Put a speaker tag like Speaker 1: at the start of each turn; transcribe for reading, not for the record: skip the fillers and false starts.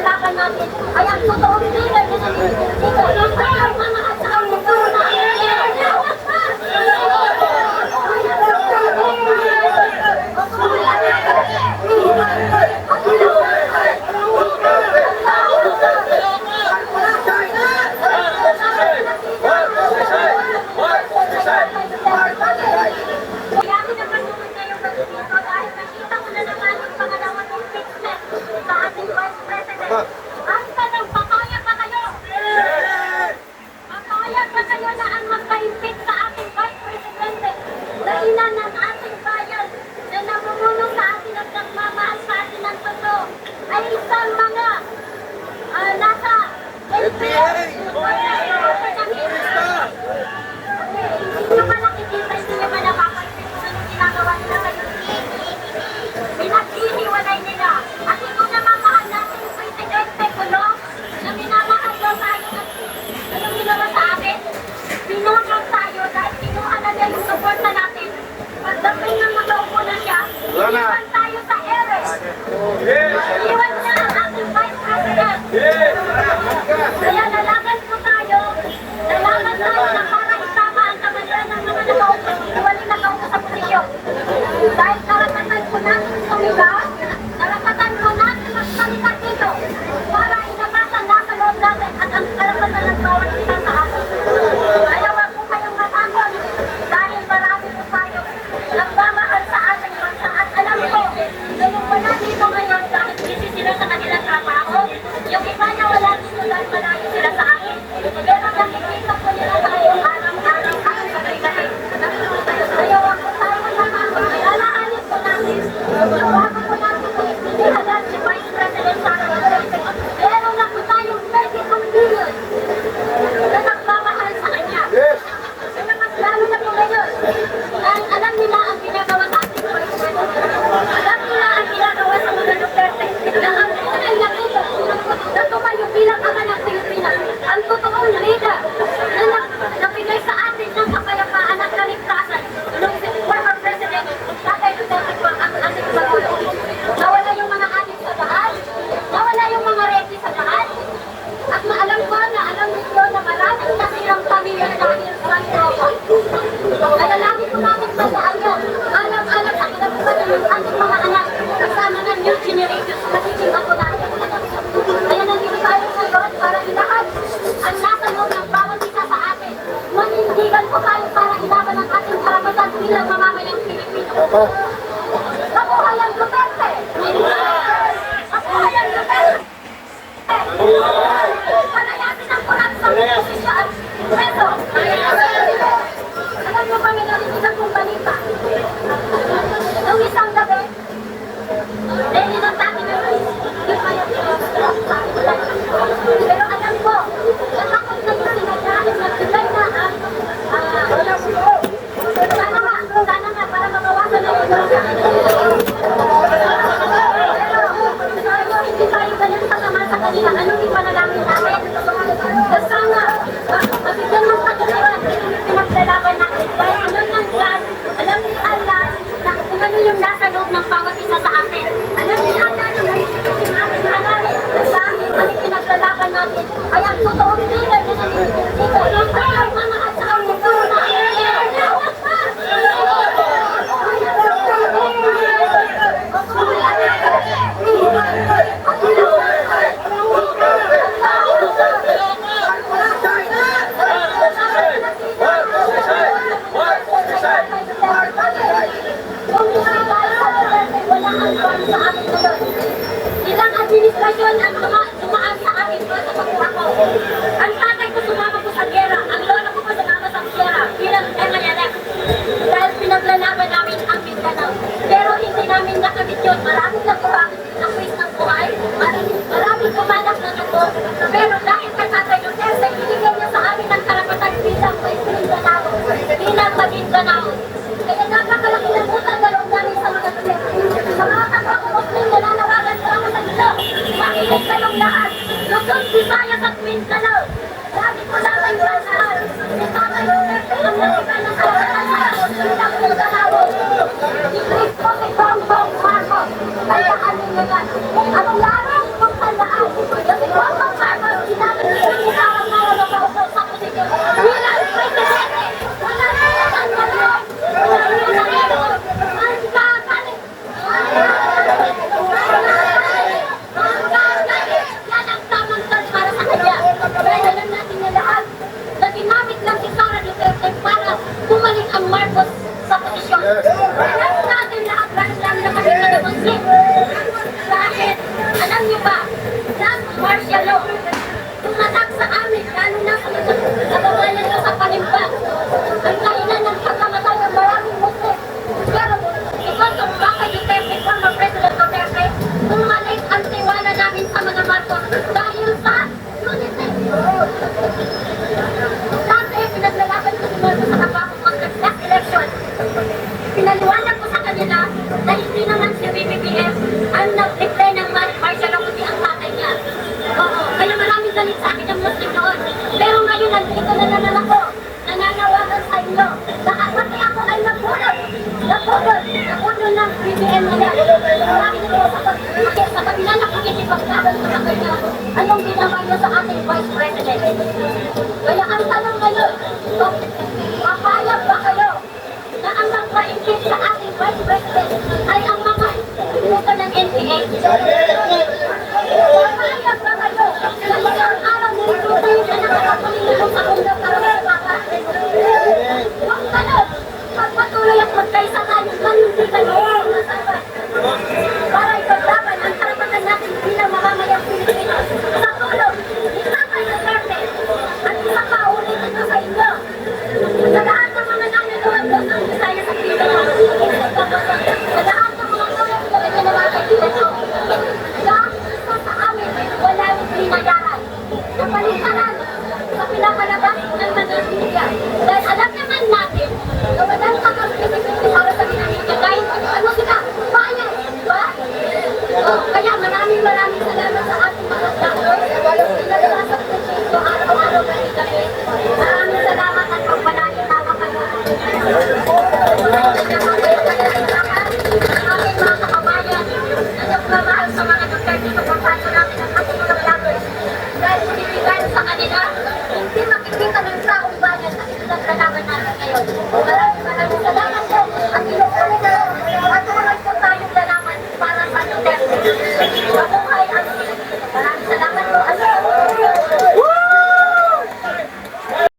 Speaker 1: pinaglalaban natin ay ang totoong leader na nandito dito. Ang mga asawang nito na tayo sa ere. Iwan niya ang ating Vice President. Kaya lalaban po tayo. Lalaban tayo na para isama ang kamandan ng mga nakaupo sa posisyon. Dahil karapatan po natin sumigaw, karapatan po natin magsalita dito para inabasa nasa loob natin at ang karapatan ng bawat isang sa atin. Kaya wag po kayong matakot dahil marami po tayo nagmamahal sa ating bansa at alam ko na yung wala dito ngayon dahil busy sila sa kanilang trabaho, yung iba na wala dito dahil malayo sila sa akin. Pero nakikita po nila tayo araw-araw at sabay-sabay. Kaya wag po tayo matakot. Alalahanin po natin. Bago po natin po ipinihalan si Vice President Sara Duterte. Meron na po tayong 32 billion na nagmamahal sa kanya. Kaya mas lalo na po ngayon. Dahil alam nila ang ginagawa sa ating Vice President. Alam nila ang ginagawa sa mga Duterte. Na ang tunay na leader na tumayo bilang ama ng Pilipinas. Ang totoong leader na pinay sa atin ng kapayapaan at kaligtasan nung former President Tatay Duterte po ang ating Pangulo. Nawala yung mga adik sa daan, nawala yung mga reki sa daan, at maalam ko na alam ninyo na maraming nasirang pamilya dahil sa tropa. Kaya lagi ko natin tandaan yun. Alam-alam at kinabukan ng ating mga anak kasama ng new generation sa magiging ako natin. Kaya nandito tayo ngayon para ilahat ang nasa loob ng bawat isa sa atin. Manindigan ko tayo para ilaban ang ating karapatan bilang mamamayang Pilipino. Mabuhay ang Duterte! Mabuhay ang Duterte! Palayasin ang kurang sa posisyon. Preso! Alam mo ba may narinig akong balita? Nung isang gabi, dahil ng takin ng pero alam ko, natakot na yung sinagahin na bigay na ang sana nga, para mabawasan na yung pero hindi tayo ganun kasama sa kanila. Anong ipanalangin natin? Sana, mabigyan ng pagkakaroon pinaglalaban natin. Dahil ano ng God, alam ni Allah na kung ano yung nasa loob ng bawat isa sa atin. Alam ni Allah na yung ating hangarin dahil ano pinaglalaban natin ay ang totoong leader na nandito dito. Ang mga asawang nito na ilang administrasyon ang mga dumaan sa akin doon sa pagkuha ko. Ang tatay ko sumama ko sa gera, ang lola ko pa sumama sa gera bilang MNF dahil pinaglalaban namin ang Mindanao. Pero hindi namin nakamit yun. Maraming nakuha ng quiz ng buhay, maraming kumanak na ito. Pero dahil kay Tatay Duterte, binigyan niya sa amin ang karapatan bilang Mindanao, bilang Maguindanao. Kaya napakalaki ng utang na loob namin sa mga Duterte. Sa mga kapwa ko Muslim na nanawagan ko ako sa Dilo, makinig kayong lahat. Luzon, Visayas at Mindanao. Lagi ko lang ang lahat. Si Tatay Duterte ang nabigay ng karapatan sa ako bilang Mindanao. I-click ko si Bongbong Marcos. Kaya ano nyo yan? Ang larang kong tandaan. panimba ng martial law. Tumatak sa amin, lalo na sa kababayan ko sa panimba. Ang kailan ng pagkamatay ng maraming Muslim. Pero, because of Baka Duterte, former President Duterte, bumalik ang tiwala namin sa mga Marcos dahil sa unity. Dati, pinaglalaban ko si Marcos sa kapakong mag-last election. Pinaliwanag ko sa kanila na hindi naman si BBBM ang nag-declare ng martial law kundi ang tatay niya. Oo, kaya maraming galit sa akin ang Muslim noon. Pero ngayon, nandito na naman ako. Nananawagan sa inyo. Pati ako ay nabulot ng BBM nila. Marami nito sa kabila na pakikipaglaban ko sa kanya. Anong ginawa niya sa ating Vice President? Kaya ang tanong ngayon, papayag ba kayo na ang magpaingkit sa ating Vice President ay ang mga pinuto ng NPA?